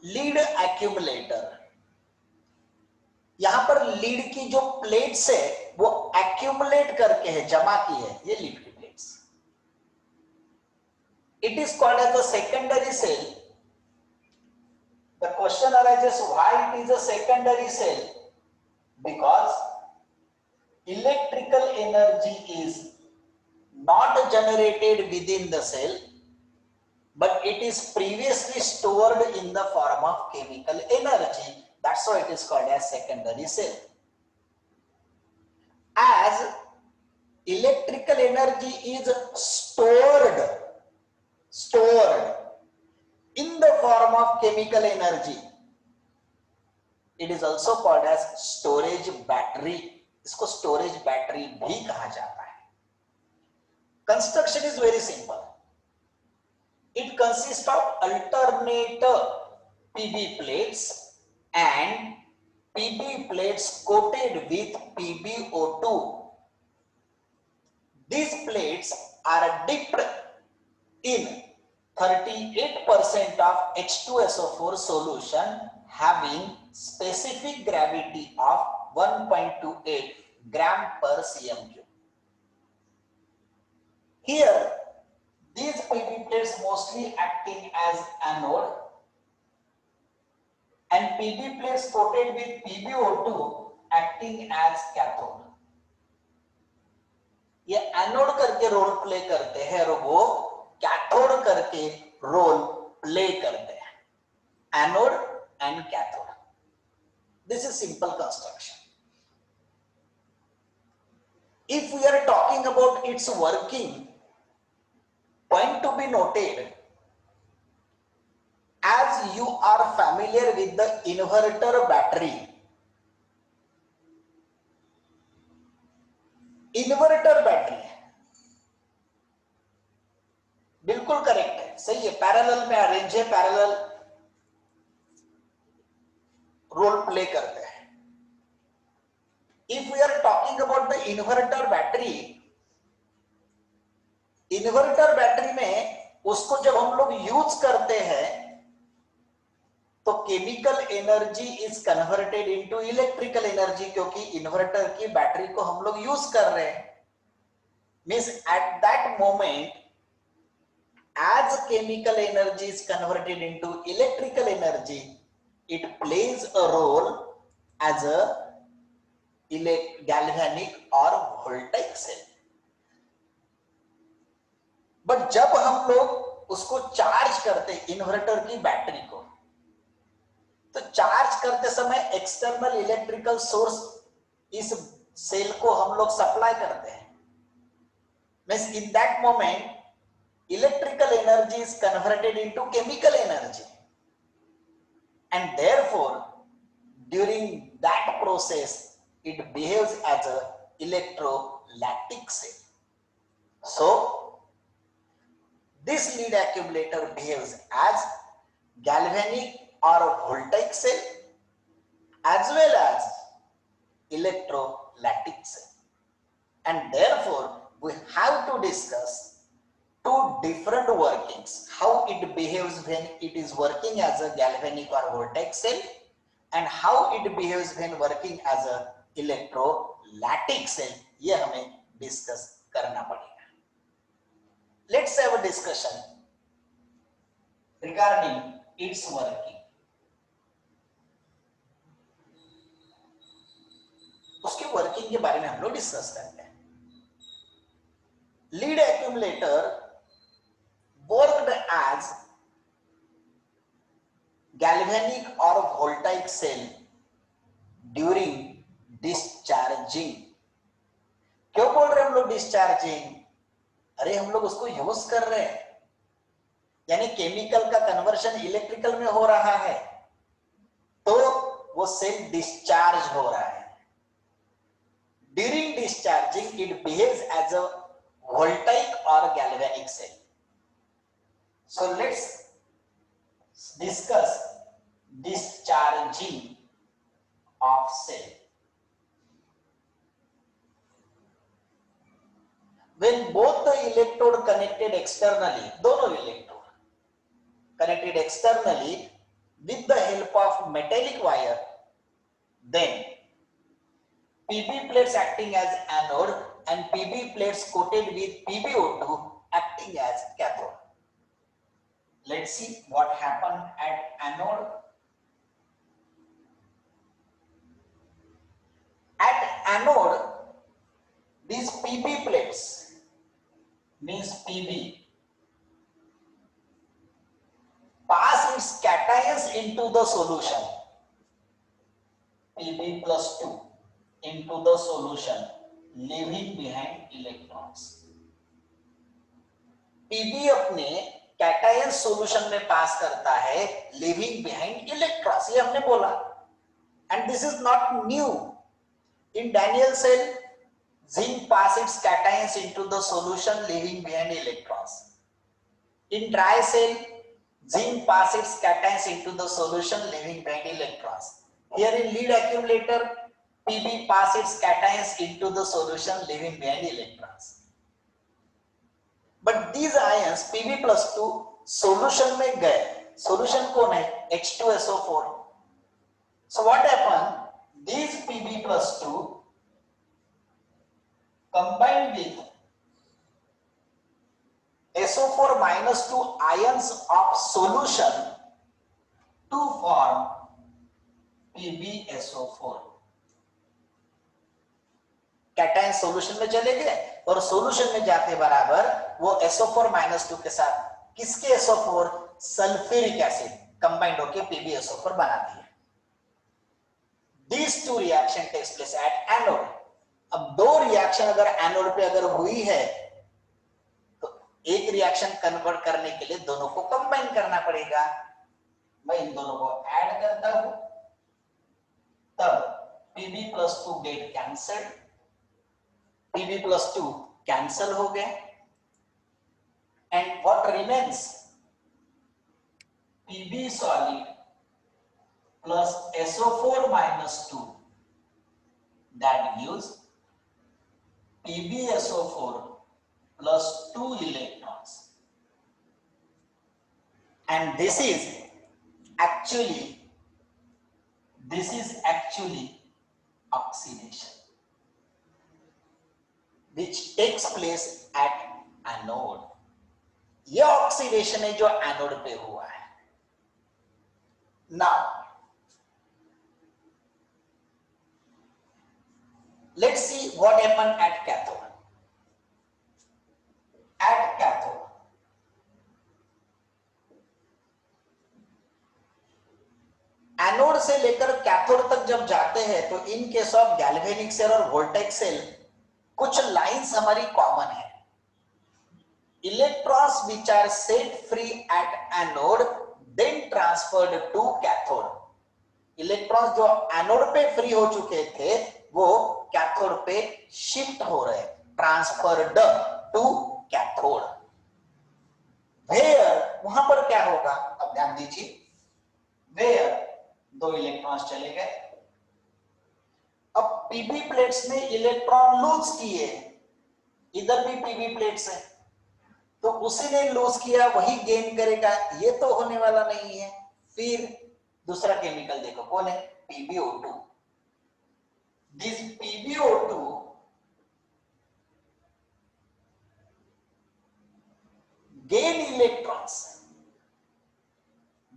Lead accumulator, यहां पर lead की जो प्लेट्स है वो एक्यूमुलेट करके है, जमा की है, ये लीड की plates. It is called as the secondary cell. The question arises why it is a secondary cell, because electrical energy is not generated within the cell, but it is previously stored in the form of chemical energy. That's why it is called as secondary cell. As electrical energy is stored in the form of chemical energy, it is also called as storage battery. इसको storage battery भी कहा जाता है। Construction is very simple. It consists of alternate PB plates and PB plates coated with PbO2. These plates are dipped in 38% of H2SO4 solution having specific gravity of 1.28 gram per cm3. Here, these PB plates mostly acting as anode and PB plates coated with PbO2 acting as cathode. ये anode करके role play करते हैं और वो cathode करके role play करते हैं। Anode and cathode, this is simple construction. If we are talking about its working, point to be noted, as you are familiar with the inverter battery, inverter battery बिल्कुल correct है, सही है, parallel में arrange है, parallel role play करते हैं। If we are talking about the inverter battery, inverter battery में उसको जब हम लोग यूज करते हैं तो chemical energy is converted into electrical energy, क्योंकि इन्वर्टर की बैटरी को हम लोग यूज कर रहे हैं। Means at that moment, as chemical energy is converted into electrical energy, it plays a role as a galvanic or voltaic cell. But जब हम लोग उसको चार्ज करते हैं इन्वर्टर की बैटरी को, तो चार्ज करते समय एक्सटर्नल इलेक्ट्रिकल सोर्स इस सेल को हम लोग सप्लाई करते हैं। Means in that moment electrical energy is converted into chemical energy, and therefore during that process it behaves as a electrolytic cell. So this lead accumulator behaves as galvanic or voltaic cell as well as electrolytic cell, and therefore we have to discuss two different workings, how it behaves when it is working as a galvanic or voltaic cell and how it behaves when working as a electrolytic cell. ये हमें discuss करना पड़ेगा। Let's have a discussion regarding its working. उसके working के बारे में हम लोग डिस्कस करते हैं। Lead accumulator worked as galvanic or voltaic cell during discharging. क्यों बोल रहे हैं हम लोग डिस्चार्जिंग? अरे हम लोग उसको यूज कर रहे हैं, यानी केमिकल का कन्वर्शन इलेक्ट्रिकल में हो रहा है, तो वो सेल डिस्चार्ज हो रहा है। During discharging it behaves as a voltaic or galvanic cell. So let's discuss discharging of cell. When both the electrode connected externally, दोनों electrode connected externally, with the help of metallic wire, then PB plates acting as anode and PB plates coated with PbO2 acting as cathode. Let's see what happened at anode. At anode, these PB plates means PB pass its cations into the solution, Pb plus 2 into the solution, leaving behind electrons. Pb अपने cation solution में पास करता है, leaving behind electrons, ये हमने बोला. And this is not new. In Daniell cell, zinc pass its cations into the solution, leaving behind electrons. In dry cell, zinc pass its cations into the solution, leaving behind electrons. Here in lead accumulator, Pb pass its cations into the solution, leaving behind electrons. But these ions Pb plus 2 solution में गए. Solution कौन है? H2SO4. So what happened? These Pb plus 2 combined with SO4 minus 2 ions of solution to form PbSO4. Cation solution में चले गए और solution में जाते बराबर वो SO4 minus 2 के साथ किसके SO4? सल्फ्यूरिक एसिड कंबाइंड होकर PbSO4 बना दिया. These two reaction takes place at anode. अब दो रिएक्शन अगर एनोड पे अगर हुई है तो एक रिएक्शन कन्वर्ट करने के लिए दोनों को कंबाइन करना पड़ेगा. मैं इन दोनों को ऐड करता हूं, तब Pb plus 2 get cancelled, Pb plus 2 cancel हो गए and what remains? Pb solid plus SO4 minus 2, that gives PbSO4 plus 2 electrons, and this is actually oxidation which takes place at anode. यह oxidation है जो anode पे हुआ है. Now let's see what happened at cathode. At cathode, anode से लेकर cathode तक जब जाते हैं तो in case of galvanic cell और वोल्टेक सेल कुछ लाइंस हमारी कॉमन है. Electrons which are set free at anode then transferred to cathode. Electrons जो एनोड पे फ्री हो चुके थे वो कैथोड पे शिफ्ट हो रहे, ट्रांसफर्ड टू कैथोड. वेयर, वहां पर क्या होगा? अब ध्यान दीजिए. वेयर दो इलेक्ट्रॉन्स चले गए. अब पीबी प्लेट्स ने इलेक्ट्रॉन लूज किए, इधर भी पीबी प्लेट्स है तो उसी ने लूज किया वही गेन करेगा, ये तो होने वाला नहीं है. फिर दूसरा केमिकल देखो, कौन है? PbO2. This PbO2 gain electrons,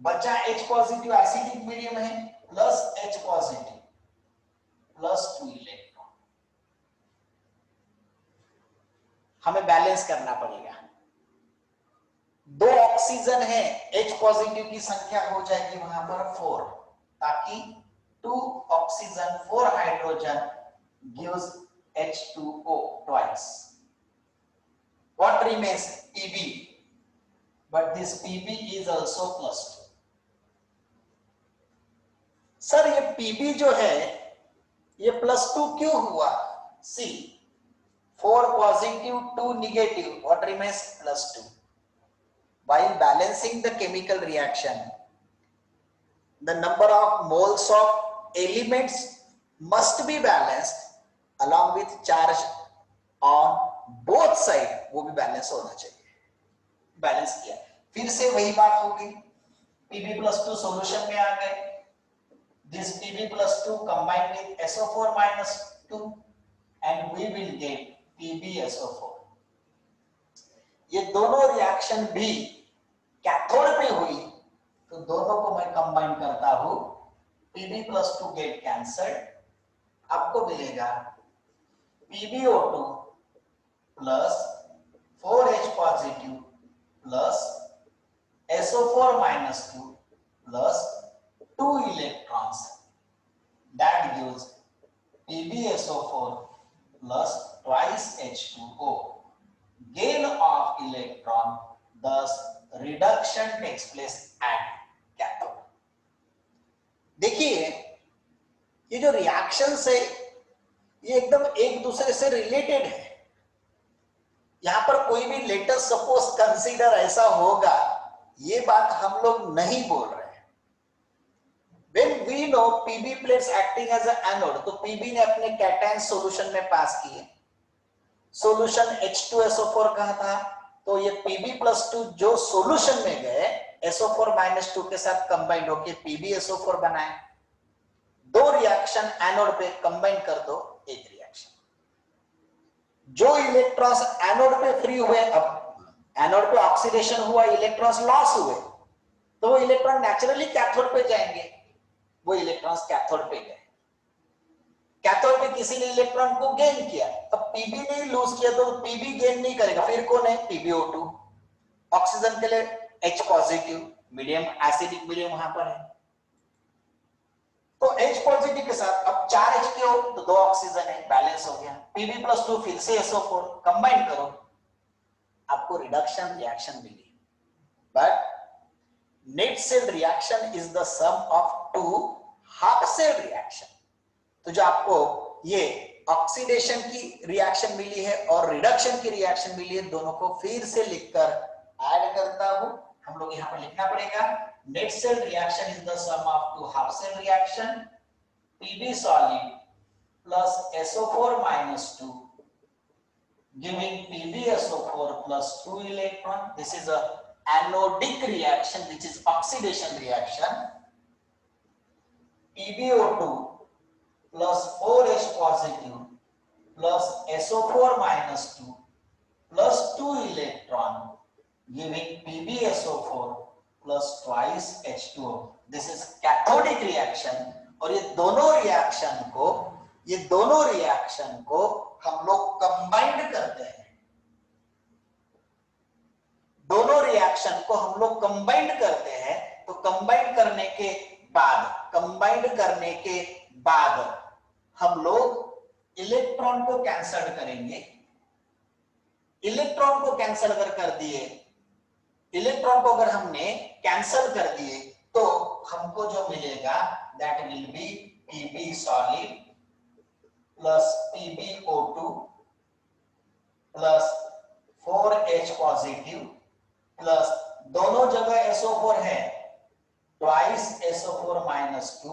बचा H पॉजिटिव एसिडिक मीडियम है plus H positive plus 2 electron. हमें बैलेंस करना पड़ेगा. दो ऑक्सीजन है, H पॉजिटिव की संख्या हो जाएगी वहां पर 4, ताकि 2 oxygen 4 hydrogen gives H2O twice. What remains? Pb, but this Pb is also plus 2. Sir ये Pb जो है ये प्लस 2 क्यों हुआ? सी, 4 positive 2 negative, what remains? Plus 2. While balancing the chemical reaction, the number of moles of elements must be balanced along with charge on both sides. वो भी balance होना चाहिए. बैलेंस किया, फिर से वही बात होगी. Pb+2 सॉल्यूशन में आ गए. This Pb+2 combined with SO4-2 and we will get PbSO4. ये दोनों रिएक्शन भी कैथोड पे हुई तो दोनों को मैं कंबाइन करता हूं. Pb+2 गेट कैंसल्ड, आपको मिलेगा PbO2 plus 4H positive plus SO4-2 plus 2 electrons. That gives PbSO4 plus twice H2O. Gain of electron, thus reduction takes place at cathode. देखिए ये जो रिएक्शंस है ये एकदम एक दूसरे से रिलेटेड है. यहां पर कोई भी लेटेस्ट सपोज कंसीडर ऐसा होगा, ये बात हम लोग नहीं बोल रहे. When we know Pb plates acting as an anode, तो Pb ने अपने कैटायन सॉल्यूशन में पास किए. सॉल्यूशन H2SO4 का था, तो ये Pb+2 जो सॉल्यूशन में गए SO4-2 के साथ कंबाइंड होके PbSO4 बनाए. दो रिएक्शन एनोड पे कंबाइन कर दो, एक रिएक्शन. जो इलेक्ट्रॉन्स एनोड पे फ्री हुए, अब एनोड पे ऑक्सीडेशन हुआ, इलेक्ट्रॉन्स लॉस हुए, तो वो इलेक्ट्रॉन नेचुरली कैथोड पे जाएंगे. वो इलेक्ट्रॉन्स कैथोड पे गए. कैथोड पे किसी ने इलेक्ट्रॉन को गेन किया, अब पीबी ने लूज किया तो पीबी गेन नहीं करेगा. फिर कौन है? PbO2. ऑक्सीजन के लिए H positive, medium acidic medium वहां पर है, तो H पॉजिटिव के साथ अब 4H के हो तो 2 ऑक्सीजन है, बैलेंस हो गया. Pb+2 फिर से SO4 कंबाइन करो, आपको रिडक्शन रिएक्शन मिली. But net cell reaction is the sum of 2 half cell reaction. तो जो आपको ये ऑक्सीडेशन की रिएक्शन मिली है और रिडक्शन की रिएक्शन मिली है, दोनों को फिर से लिखकर ऐड करता हूं. हम लोग यहां पर लिखना पड़ेगा net cell reaction is the sum of 2 half cell reaction. Pb solid plus SO4-2 giving PbSO4 plus 2 electron. This is a anodic reaction, which is oxidation reaction. PbO2 plus 4H positive plus SO4-2 plus 2 electron giving PbSO4 plus twice H2O. This is cathodic reaction. और ये दोनों reaction को हम लोग combined करते हैं. दोनों reaction को हम लोग कंबाइंड करते हैं, तो कंबाइंड करने के बाद हम लोग इलेक्ट्रॉन को कैंसल करेंगे. इलेक्ट्रॉन को कैंसल कर दिए, इलेक्ट्रॉन को अगर हमने कैंसल कर दिए तो हमको जो मिलेगा that will be Pb solid plus PbO2 plus 4H positive plus दोनों जगह SO4 है, ट्वाइस SO4-2,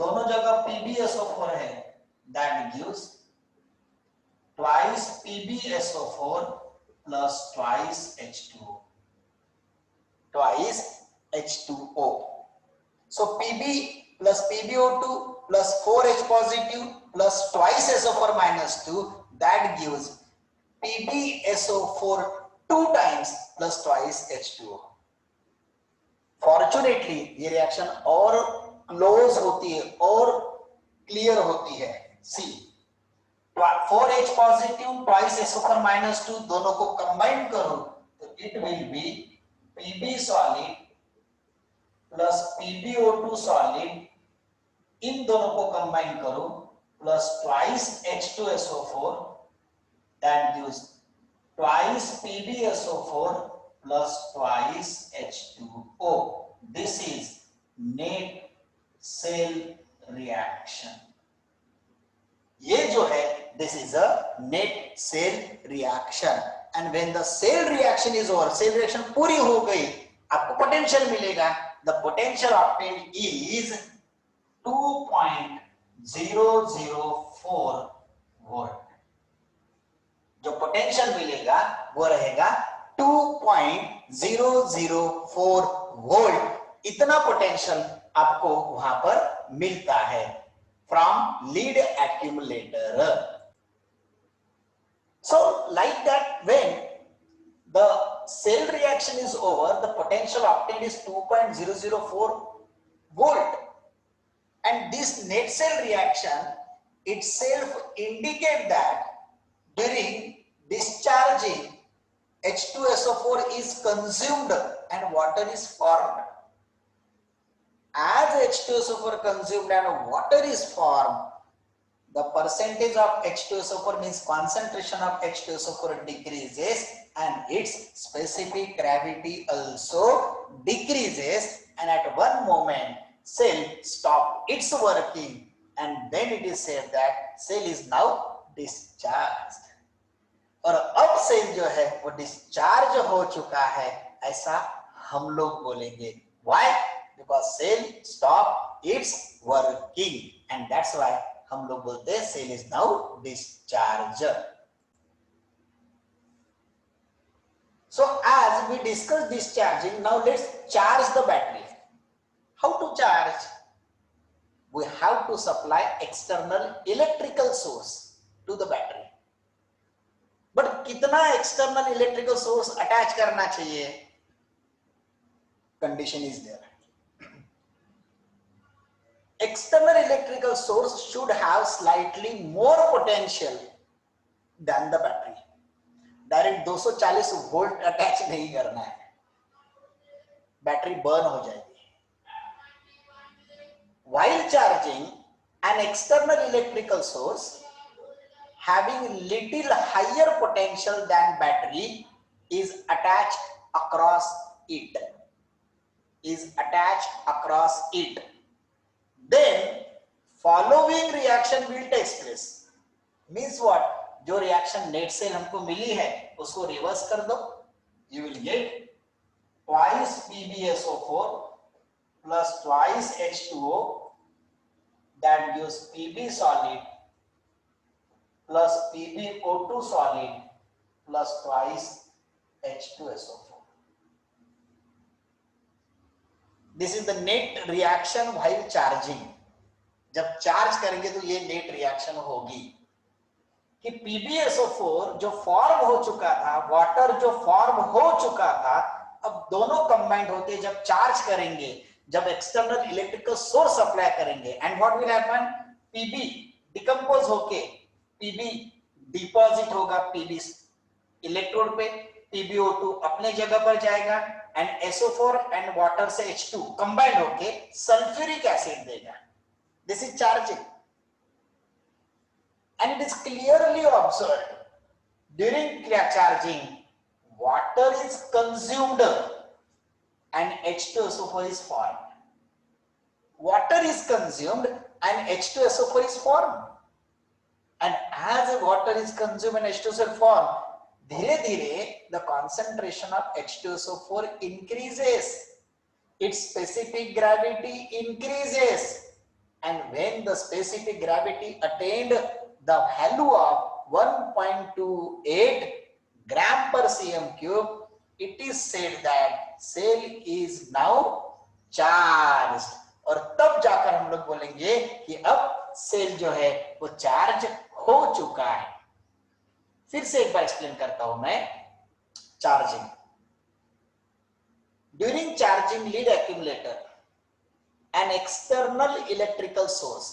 दोनों जगह PbSO4 है, that gives twice PbSO4 plus twice H2O, twice H2O. So Pb plus PbO2 plus 4H positive plus twice SO4-2, that gives PbSO4 2 times plus twice H2O. Fortunately ये reaction और close होती है और clear होती है. सी 4H positive twice SO4-2 दोनों को combine करो तो it will be Pb solid plus PbO2 solid, इन दोनों को कंबाइन करो plus twice H2SO4, that gives twice PbSO4 plus twice H2O. This is net cell reaction. ये जो है this is a net cell reaction. And when the cell reaction is over, cell reaction पूरी हो गई, आपको potential मिलेगा. The potential obtained is 2.004 volt. जो potential मिलेगा वो रहेगा 2.004 वोल्ट. इतना पोटेंशियल आपको वहां पर मिलता है from lead accumulator. So like that, when the cell reaction is over, the potential obtained is 2.004 volt, and this net cell reaction itself indicate that during discharging H2SO4 is consumed and water is formed. As H2SO4 consumed and water is formed, the percentage of H2SO4 means concentration of H2SO4 decreases and its specific gravity also decreases, and at one moment cell stop its working, and then it is said that cell is now discharged. और अब cell जो है वो discharge हो चुका है ऐसा हम लोग बोलेंगे. Why? Because cell stop its working, and that's why हम लोग बोलते हैं cell is now discharged. So as we discussed discharging, now let's charge the battery. How to charge? We have to supply external electrical source to the battery. But कितना external electrical source attach करना चाहिए? Condition is there. External electrical source should have slightly more potential than the battery. Direct 240 volt attach नहीं करना है, battery burn हो जाएगी. While charging, an external electrical source having little higher potential than battery is attached across it. Then following reaction will take place. Means what? जो reaction net cell हमको मिली है उसको reverse कर दो. You will get twice PbSO4 plus twice H2O, that gives Pb solid plus PbO2 solid plus twice H2SO4. This is the net reaction while charging. जब charge करेंगे तो ये नेट रिएक्शन होगी कि PbSO4 जो फॉर्म हो चुका था, वाटर जो फॉर्म हो चुका था, अब दोनों कंबाइंड होते जब चार्ज करेंगे, जब एक्सटर्नल इलेक्ट्रिकल सोर्स अप्लाई करेंगे, and what will happen? Pb decompose होके Pb डिपॉजिट होगा Pb इलेक्ट्रोड पे, PbO2 अपने जगह पर जाएगा, एंड SO4 एंड वाटर से H2 कंबाइंड होके सल्फ्यूरिक एसिड देगा. This is charging. And it is clearly observed during charging, water is consumed and H2SO4 is formed. Water is consumed and H2SO4 is formed. And as water is consumed and H2SO4 is formed, धीरे धीरे the concentration of H2SO4 increases. Its specific gravity increases. And when the specific gravity attained the value of 1.28 gram per cm cube, it is said that cell is now charged. और तब जाकर हम लोग बोलेंगे कि अब सेल जो है वो चार्ज हो चुका है. फिर से एक बार एक्सप्लेन करता हूं मैं. Charging, during charging lead accumulator, an external electrical source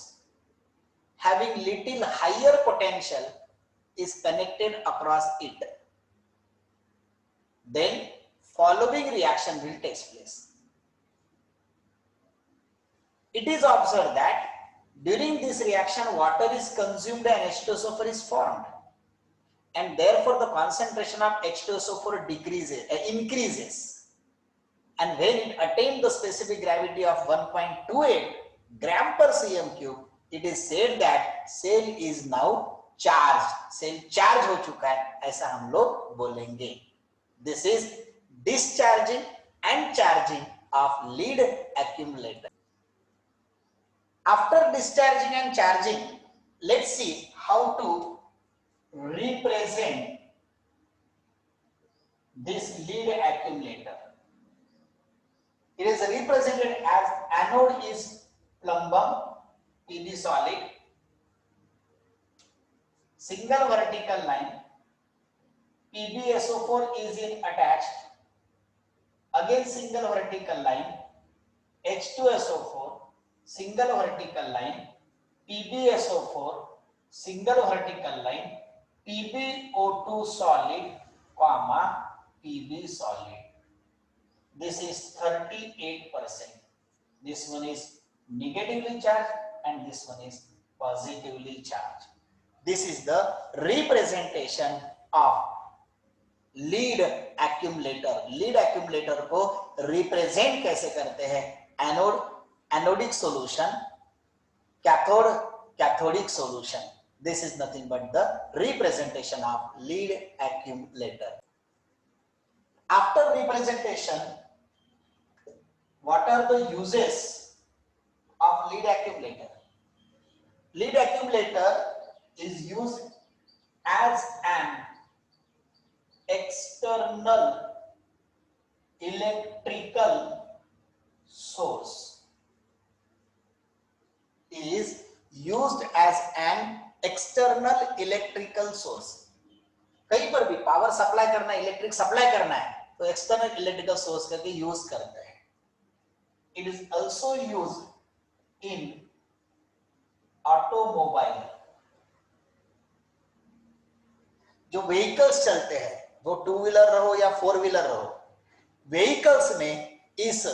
having little higher potential is connected across it. Then following reaction will take place. It is observed that during this reaction water is consumed and H2SO4 is formed, and therefore the concentration of H2SO4 increases. And when it attained the specific gravity of 1.28 gram per cm cube, it is said that cell is now charged. Cell charge हो चुका है ऐसा हम लोग बोलेंगे. This is discharging and charging of lead accumulator. After discharging and charging, let's see how to represent this lead accumulator. It is represented as anode is plumbum, PB solid, single vertical line, PbSO4 is in attached, again single vertical line, H2SO4, single vertical line, PbSO4, single vertical line, PbO2 solid, comma, Pb solid. This is 38%. This one is negatively charged and this one is positively charged. This is the representation of lead accumulator. Lead accumulator को represent कैसे करते हैं? Anode, anodic solution, cathode, cathodic solution. This is nothing but the representation of lead accumulator. After representation, what are the uses of lead accumulator? Lead accumulator is used as an external electrical source. Is used as an external electrical source. कहीं पर भी power supply करना है, electric supply करना है, तो external electrical source करके use करते हैं. It is also used in automobile. जो व्हीकल्स चलते हैं, वो टू व्हीलर रहो या फोर व्हीलर रहो, व्हीकल्स में इस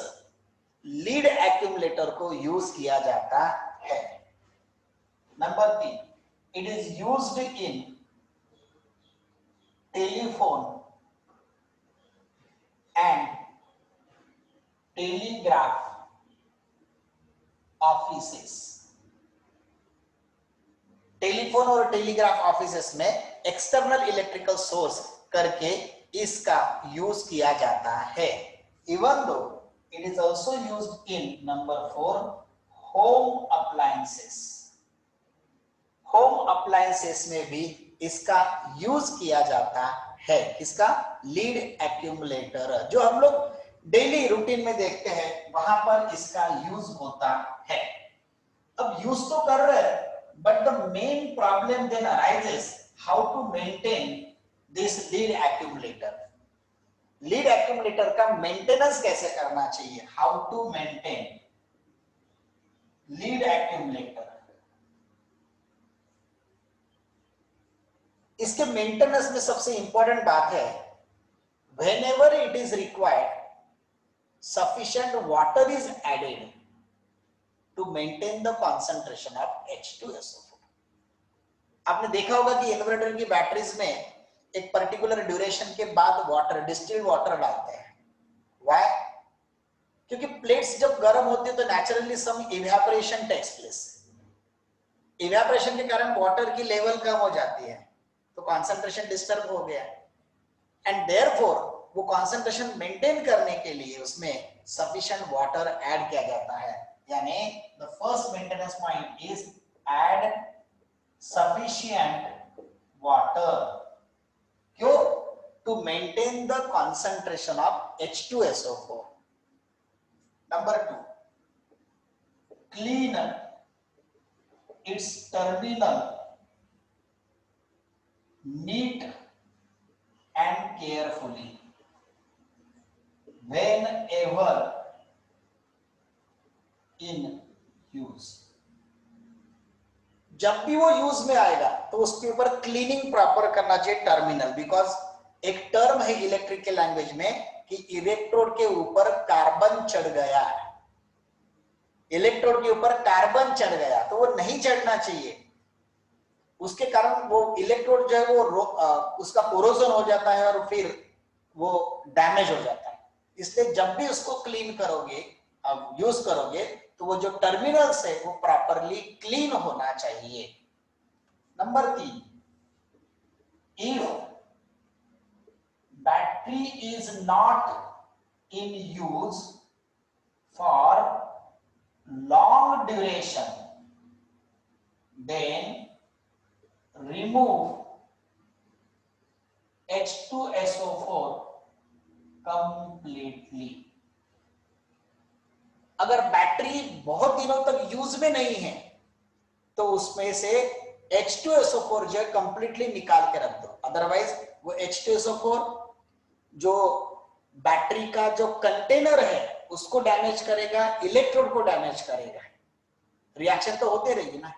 लीड एक्यूमुलेटर को यूज किया जाता है. Number 3, it is used in telephone and telegraph offices. Telephone और टेलीग्राफ ऑफिसेस में एक्सटर्नल इलेक्ट्रिकल सोर्स करके इसका यूज किया जाता है. Even though it is also used in number 4 home appliances. Home appliances में भी इसका यूज किया जाता है. इसका लीड एक्यूमुलेटर जो हम लोग डेली रूटीन में देखते हैं, वहां पर इसका यूज होता है. अब यूज तो कर रहे हैं, but the main problem then arises how to maintain this lead accumulator. Lead accumulator का मेंटेनेंस कैसे करना चाहिए? How to maintain lead accumulator. इसके मेंटेनेंस में सबसे इंपॉर्टेंट बात है, whenever it is required sufficient water is added to maintain the concentration of H2SO4. आपने देखा होगा कि इन्वर्टर की बैटरीज में एक पर्टिकुलर ड्यूरेशन के बाद वाटर, डिस्टिल्ड वाटर डालते हैं. व्हाई? क्योंकि प्लेट्स जब गर्म होती है तो नेचुरली सम इवेपोरेशन टेक्स प्लेस. इवेपोरेशन के कारण वाटर की लेवल कम हो जाती है, तो कॉन्सेंट्रेशन डिस्टर्ब हो गया, एंड देयरफॉर वो कॉन्सेंट्रेशन मेंटेन करने के लिए उसमें सफिशिएंट वाटर ऐड किया जाता है. यानी the first maintenance point is add sufficient water. क्यों? To maintain the concentration of H2SO4. Number 2, clean its terminal neat and carefully whenever in use. जब भी वो यूज में आएगा तो उसके ऊपर क्लीनिंग प्रॉपर करना चाहिए टर्मिनल. बिकॉज एक टर्म है इलेक्ट्रिक के लैंग्वेज में कि इलेक्ट्रोड के ऊपर कार्बन चढ़ गया है. इलेक्ट्रोड के ऊपर कार्बन चढ़ गया तो वो नहीं चढ़ना चाहिए. उसके कारण वो इलेक्ट्रोड जो है वो उसका कोरोजन हो जाता है और फिर वो डैमेज हो जाता है. इसलिए जब भी उसको क्लीन करोगे, यूज करोगे, तो वो जो टर्मिनल्स है वो प्रॉपरली क्लीन होना चाहिए. Number 3, if battery is not in use for long duration, then remove H2SO4 completely. अगर बैटरी बहुत दिनों तक यूज में नहीं है तो उसमें से H2SO4 जो है कंप्लीटली निकाल के रख दो, अदरवाइज वो H2SO4 जो बैटरी का जो कंटेनर है उसको डैमेज करेगा, इलेक्ट्रोड को डैमेज करेगा, रिएक्शन तो होते रहेगी ना।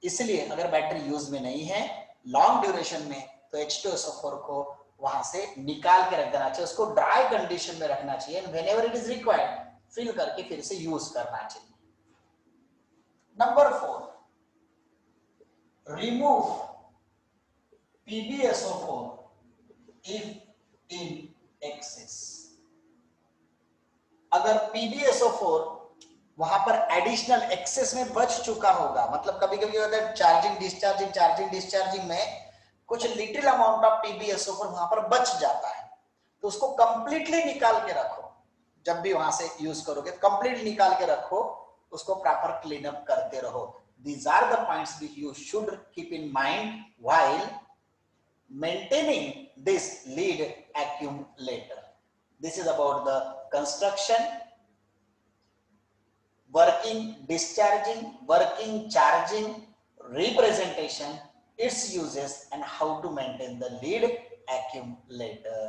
इसलिए अगर बैटरी यूज में नहीं है लॉन्ग ड्यूरेशन में तो H2SO4 को वहां से निकाल के रख देना चाहिए, उसको ड्राई कंडीशन में रखना चाहिए, whenever it is required fill करके फिर से यूज करना चाहिए। Number 4, remove PbSO4 if in excess। अगर PbSO4 वहां पर एडिशनल एक्सेस में बच चुका होगा, मतलब कभी कभी होता है चार्जिंग डिस्चार्जिंग में कुछ लिटिल अमाउंट ऑफ PbSO4 वहां पर बच जाता है, तो उसको कंप्लीटली निकाल के रखो। जब भी वहां से यूज करोगे कंप्लीटली निकाल के रखो, उसको प्रॉपर क्लीन अप करते रहो। These are the points which you should keep in mind while maintaining this lead accumulator. This is about the construction, working discharging, working charging, representation, its uses, and how to maintain the lead accumulator.